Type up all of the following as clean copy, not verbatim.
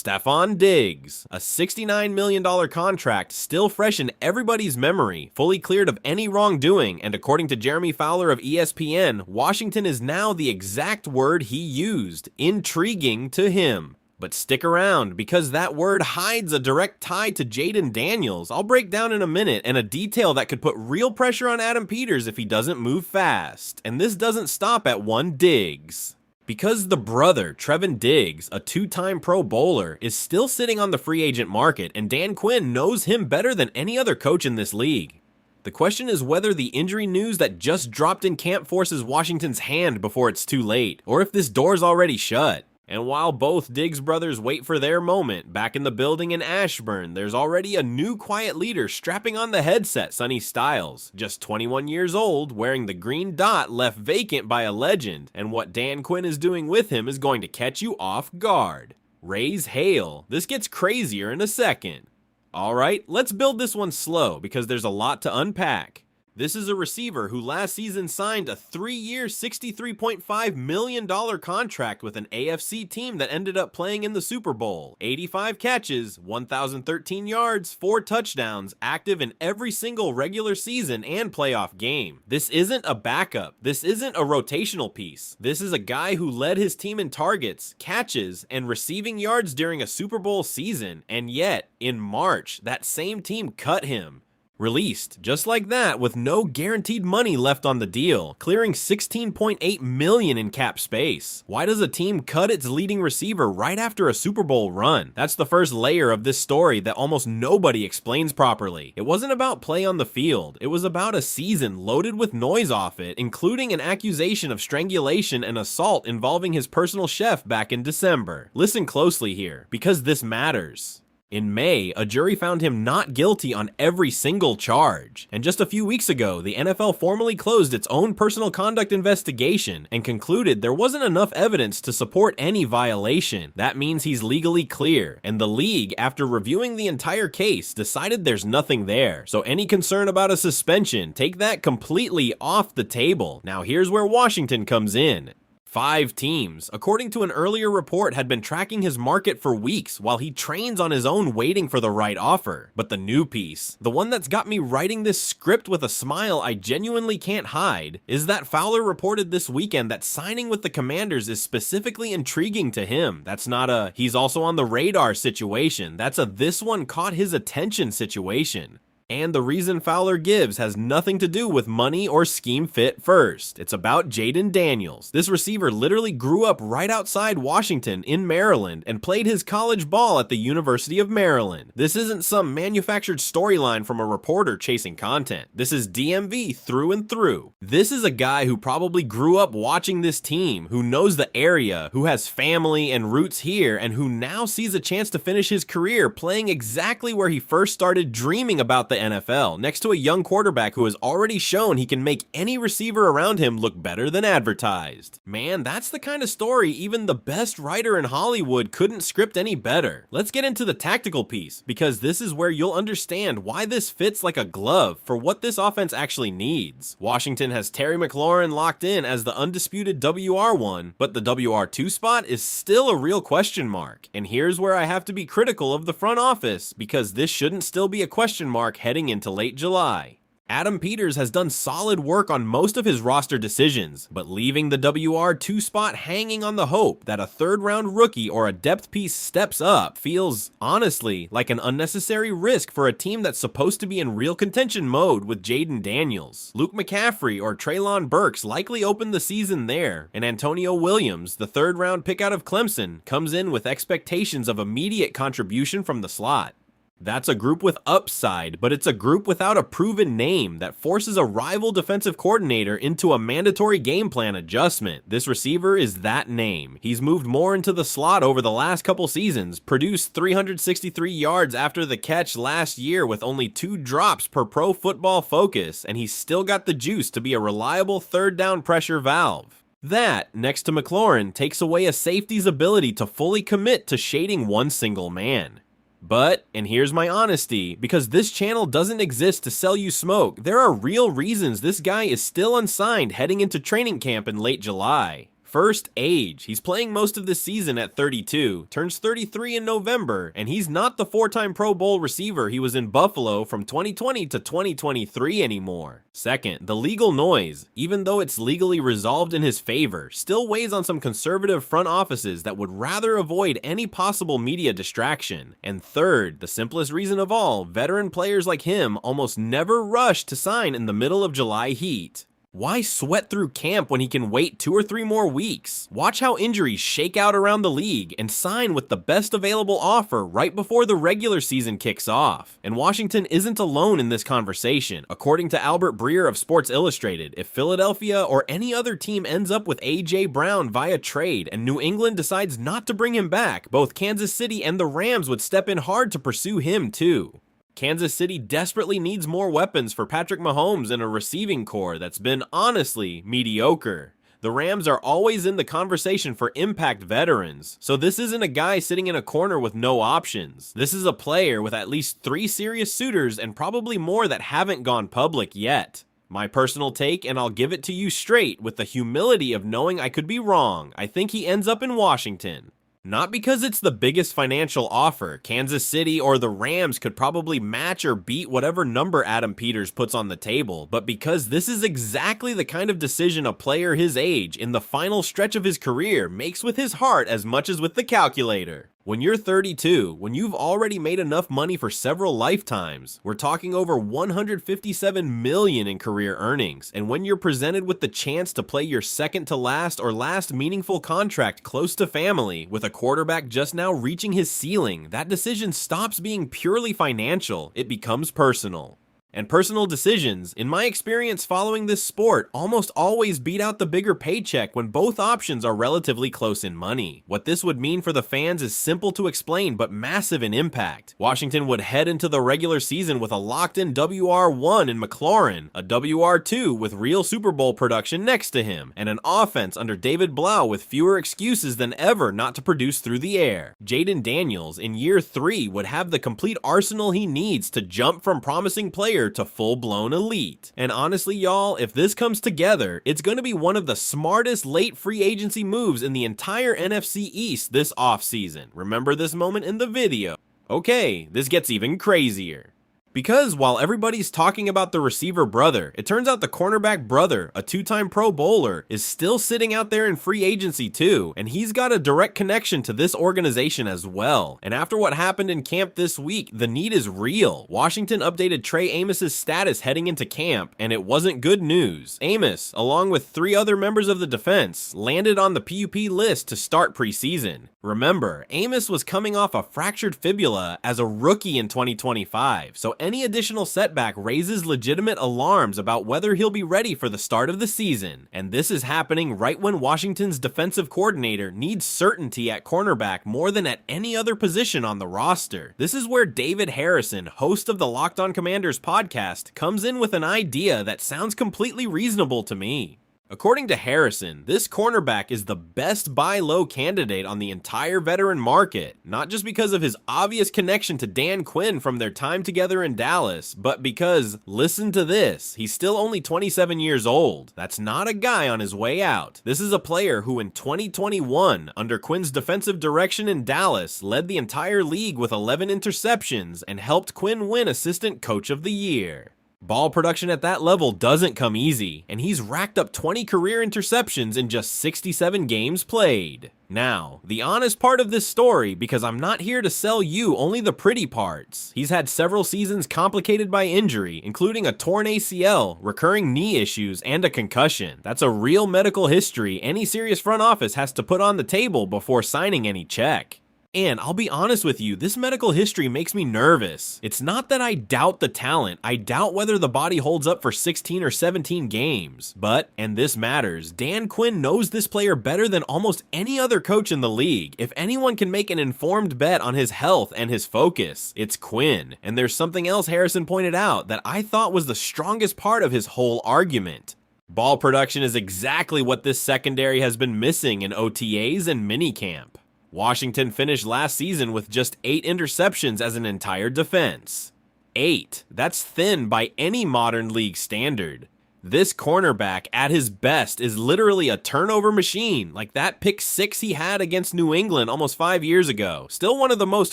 Stefon Diggs, a $69 million contract still fresh in everybody's memory, fully cleared of any wrongdoing, and according to Jeremy Fowler of ESPN, Washington is now the exact word he used, intriguing to him. But stick around, because that word hides a direct tie to Jayden Daniels I'll break down in a minute, and a detail that could put real pressure on Adam Peters if he doesn't move fast. And this doesn't stop at one Diggs. Because the brother, Trevon Diggs, a two-time Pro Bowler, is still sitting on the free agent market, and Dan Quinn knows him better than any other coach in this league. The question is whether the injury news that just dropped in camp forces Washington's hand before it's too late, or if this door's already shut. And while both Diggs brothers wait for their moment, back in the building in Ashburn, there's already a new quiet leader strapping on the headset, Sonny Styles, just 21 years old, wearing the green dot left vacant by a legend, and what Dan Quinn is doing with him is going to catch you off guard. Raise hail. This gets crazier in a second. Alright, let's build this one slow, because there's a lot to unpack. This is a receiver who last season signed a 3-year, $63.5 million contract with an AFC team that ended up playing in the Super Bowl. 85 catches, 1,013 yards, 4 touchdowns, active in every single regular season and playoff game. This isn't a backup. This isn't a rotational piece. This is a guy who led his team in targets, catches, and receiving yards during a Super Bowl season, and yet, in March, that same team cut him. Released, just like that, with no guaranteed money left on the deal, clearing $16.8 million in cap space. Why does a team cut its leading receiver right after a Super Bowl run? That's the first layer of this story that almost nobody explains properly. It wasn't about play on the field, it was about a season loaded with noise off it, including an accusation of strangulation and assault involving his personal chef back in December. Listen closely here, because this matters. In May, a jury found him not guilty on every single charge. And just a few weeks ago, the NFL formally closed its own personal conduct investigation and concluded there wasn't enough evidence to support any violation. That means he's legally clear, and the league, after reviewing the entire case, decided there's nothing there. So any concern about a suspension, take that completely off the table. Now here's where Washington comes in. 5 teams, according to an earlier report, had been tracking his market for weeks while he trains on his own waiting for the right offer. But the new piece, the one that's got me writing this script with a smile I genuinely can't hide, is that Fowler reported this weekend that signing with the Commanders is specifically intriguing to him. That's not a he's also on the radar situation, that's a this one caught his attention situation. And the reason Fowler gives has nothing to do with money or scheme fit first. It's about Jayden Daniels. This receiver literally grew up right outside Washington in Maryland and played his college ball at the University of Maryland. This isn't some manufactured storyline from a reporter chasing content. This is DMV through and through. This is a guy who probably grew up watching this team, who knows the area, who has family and roots here, and who now sees a chance to finish his career playing exactly where he first started dreaming about the NFL, next to a young quarterback who has already shown he can make any receiver around him look better than advertised. Man, that's the kind of story even the best writer in Hollywood couldn't script any better. Let's get into the tactical piece, because this is where you'll understand why this fits like a glove for what this offense actually needs. Washington has Terry McLaurin locked in as the undisputed WR1, but the WR2 spot is still a real question mark. And here's where I have to be critical of the front office, because this shouldn't still be a question mark heading into late July. Adam Peters has done solid work on most of his roster decisions, but leaving the WR2 spot hanging on the hope that a third-round rookie or a depth piece steps up feels, honestly, like an unnecessary risk for a team that's supposed to be in real contention mode with Jayden Daniels. Luke McCaffrey or Treylon Burks likely opened the season there, and Antonio Williams, the third-round pick out of Clemson, comes in with expectations of immediate contribution from the slot. That's a group with upside, but it's a group without a proven name that forces a rival defensive coordinator into a mandatory game plan adjustment. This receiver is that name. He's moved more into the slot over the last couple seasons, produced 363 yards after the catch last year with only 2 drops per Pro Football Focus, and he's still got the juice to be a reliable third down pressure valve. That, next to McLaurin, takes away a safety's ability to fully commit to shading one single man. But, and here's my honesty, because this channel doesn't exist to sell you smoke, there are real reasons this guy is still unsigned heading into training camp in late July. First, age. He's playing most of the season at 32, turns 33 in November, and he's not the 4-time Pro Bowl receiver he was in Buffalo from 2020 to 2023 anymore. Second, the legal noise, even though it's legally resolved in his favor, still weighs on some conservative front offices that would rather avoid any possible media distraction. And third, the simplest reason of all, veteran players like him almost never rush to sign in the middle of July heat. Why sweat through camp when he can wait 2 or 3 more weeks? Watch how injuries shake out around the league and sign with the best available offer right before the regular season kicks off. And Washington isn't alone in this conversation. According to Albert Breer of Sports Illustrated, if Philadelphia or any other team ends up with A.J. Brown via trade and New England decides not to bring him back, both Kansas City and the Rams would step in hard to pursue him too. Kansas City desperately needs more weapons for Patrick Mahomes in a receiving core that's been honestly mediocre. The Rams are always in the conversation for impact veterans, so this isn't a guy sitting in a corner with no options. This is a player with at least 3 serious suitors and probably more that haven't gone public yet. My personal take, and I'll give it to you straight with the humility of knowing I could be wrong, I think he ends up in Washington. Not because it's the biggest financial offer. Kansas City or the Rams could probably match or beat whatever number Adam Peters puts on the table, but because this is exactly the kind of decision a player his age in the final stretch of his career makes with his heart as much as with the calculator. When you're 32, when you've already made enough money for several lifetimes, we're talking over $157 million in career earnings, and when you're presented with the chance to play your second to last or last meaningful contract close to family, with a quarterback just now reaching his ceiling, that decision stops being purely financial, it becomes personal. And personal decisions, in my experience following this sport, almost always beat out the bigger paycheck when both options are relatively close in money. What this would mean for the fans is simple to explain but massive in impact. Washington would head into the regular season with a locked-in WR1 in McLaurin, a WR2 with real Super Bowl production next to him, and an offense under David Blau with fewer excuses than ever not to produce through the air. Jaden Daniels, in year 3, would have the complete arsenal he needs to jump from promising player to full-blown elite. And honestly, y'all, if this comes together, it's going to be one of the smartest late free agency moves in the entire NFC East this offseason. Remember this moment in the video. Okay, this gets even crazier. Because while everybody's talking about the receiver brother, it turns out the cornerback brother, a 2-time Pro Bowler, is still sitting out there in free agency too, and he's got a direct connection to this organization as well. And after what happened in camp this week, the need is real. Washington updated Trey Amos's status heading into camp, and it wasn't good news. Amos, along with 3 other members of the defense, landed on the PUP list to start preseason. Remember, Amos was coming off a fractured fibula as a rookie in 2025, so any additional setback raises legitimate alarms about whether he'll be ready for the start of the season. And this is happening right when Washington's defensive coordinator needs certainty at cornerback more than at any other position on the roster. This is where David Harrison, host of the Locked On Commanders podcast, comes in with an idea that sounds completely reasonable to me. According to Harrison, this cornerback is the best buy low candidate on the entire veteran market, not just because of his obvious connection to Dan Quinn from their time together in Dallas, but because, listen to this, he's still only 27 years old. That's not a guy on his way out. This is a player who in 2021, under Quinn's defensive direction in Dallas, led the entire league with 11 interceptions and helped Quinn win Assistant Coach of the Year. Ball production at that level doesn't come easy, and he's racked up 20 career interceptions in just 67 games played. Now, the honest part of this story, because I'm not here to sell you only the pretty parts. He's had several seasons complicated by injury, including a torn ACL, recurring knee issues, and a concussion. That's a real medical history any serious front office has to put on the table before signing any check. And I'll be honest with you, this medical history makes me nervous. It's not that I doubt the talent, I doubt whether the body holds up for 16 or 17 games. But, and this matters, Dan Quinn knows this player better than almost any other coach in the league. If anyone can make an informed bet on his health and his focus, it's Quinn. And there's something else Harrison pointed out that I thought was the strongest part of his whole argument. Ball production is exactly what this secondary has been missing in OTAs and minicamp. Washington finished last season with just 8 interceptions as an entire defense. 8. That's thin by any modern league standard. This cornerback, at his best, is literally a turnover machine, like that pick 6 he had against New England almost 5 years ago. Still one of the most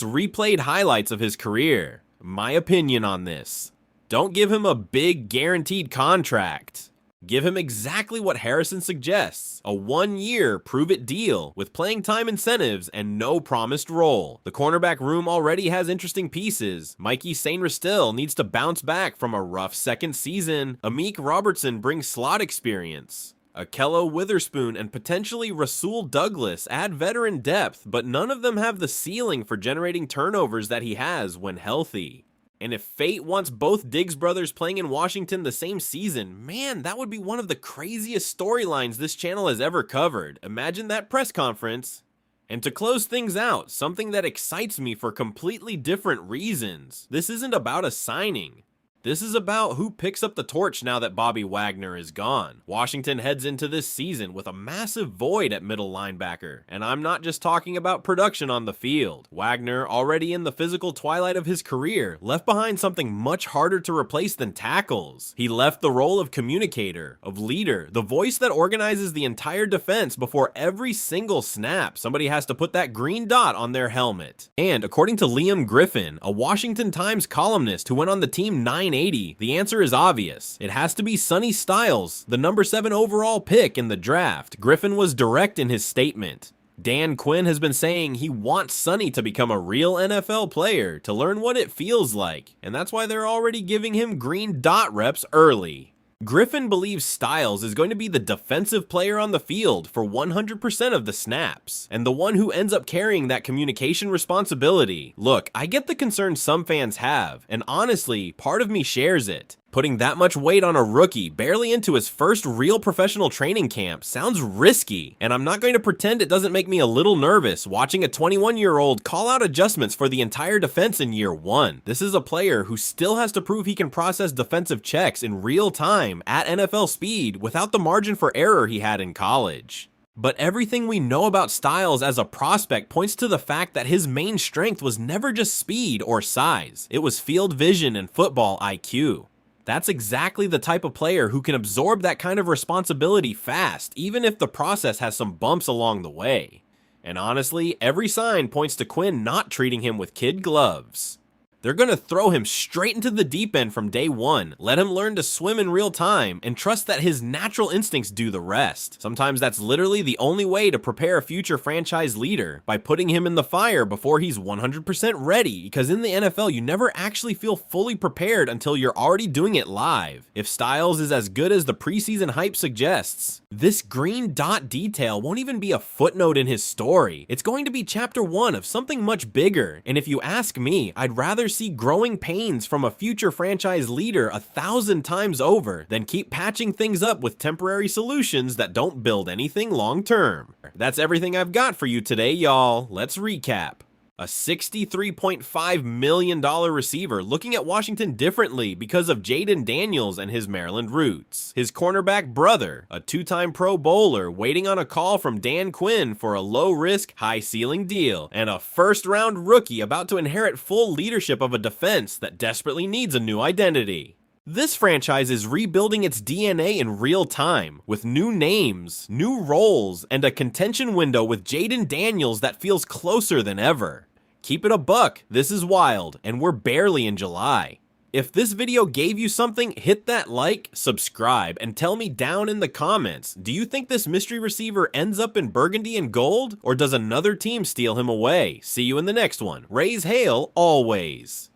replayed highlights of his career. My opinion on this: don't give him a big guaranteed contract. Give him exactly what Harrison suggests, a 1-year prove-it deal with playing time incentives and no promised role. The cornerback room already has interesting pieces. Mikey Sainristil needs to bounce back from a rough second season. Amik Robertson brings slot experience. Akello Witherspoon and potentially Rasul Douglas add veteran depth, but none of them have the ceiling for generating turnovers that he has when healthy. And if fate wants both Diggs brothers playing in Washington the same season, man, that would be one of the craziest storylines this channel has ever covered. Imagine that press conference. And to close things out, something that excites me for completely different reasons. This isn't about a signing. This is about who picks up the torch now that Bobby Wagner is gone. Washington heads into this season with a massive void at middle linebacker, and I'm not just talking about production on the field. Wagner, already in the physical twilight of his career, left behind something much harder to replace than tackles. He left the role of communicator, of leader, the voice that organizes the entire defense before every single snap. Somebody has to put that green dot on their helmet. And according to Liam Griffin, a Washington Times columnist who went on the team 980, the answer is obvious. It has to be Sonny Styles, the number 7 overall pick in the draft. Griffin was direct in his statement. Dan Quinn has been saying he wants Sonny to become a real NFL player, to learn what it feels like, and that's why they're already giving him green dot reps early. Griffin believes Styles is going to be the defensive player on the field for 100% of the snaps, and the one who ends up carrying that communication responsibility. Look, I get the concern some fans have, and honestly, part of me shares it. Putting that much weight on a rookie barely into his first real professional training camp sounds risky, and I'm not going to pretend it doesn't make me a little nervous watching a 21-year-old call out adjustments for the entire defense in year 1. This is a player who still has to prove he can process defensive checks in real time at NFL speed without the margin for error he had in college. But everything we know about Styles as a prospect points to the fact that his main strength was never just speed or size. It was field vision and football IQ. That's exactly the type of player who can absorb that kind of responsibility fast, even if the process has some bumps along the way. And honestly, every sign points to Quinn not treating him with kid gloves. They're going to throw him straight into the deep end from day 1, let him learn to swim in real time, and trust that his natural instincts do the rest. Sometimes that's literally the only way to prepare a future franchise leader, by putting him in the fire before he's 100% ready, because in the NFL you never actually feel fully prepared until you're already doing it live. If Styles is as good as the preseason hype suggests, this green dot detail won't even be a footnote in his story. It's going to be chapter 1 of something much bigger, and if you ask me, I'd rather see growing pains from a future franchise leader 1,000 times over than keep patching things up with temporary solutions that don't build anything long term. That's everything I've got for you today, y'all. Let's recap. A $63.5 million receiver looking at Washington differently because of Jaden Daniels and his Maryland roots. His cornerback brother, a 2-time Pro Bowler waiting on a call from Dan Quinn for a low-risk, high-ceiling deal. And a first-round rookie about to inherit full leadership of a defense that desperately needs a new identity. This franchise is rebuilding its DNA in real time, with new names, new roles, and a contention window with Jaden Daniels that feels closer than ever. Keep it a buck, this is wild, and we're barely in July. If this video gave you something, hit that like, subscribe, and tell me down in the comments, do you think this mystery receiver ends up in burgundy and gold, or does another team steal him away? See you in the next one. Raise hail, always.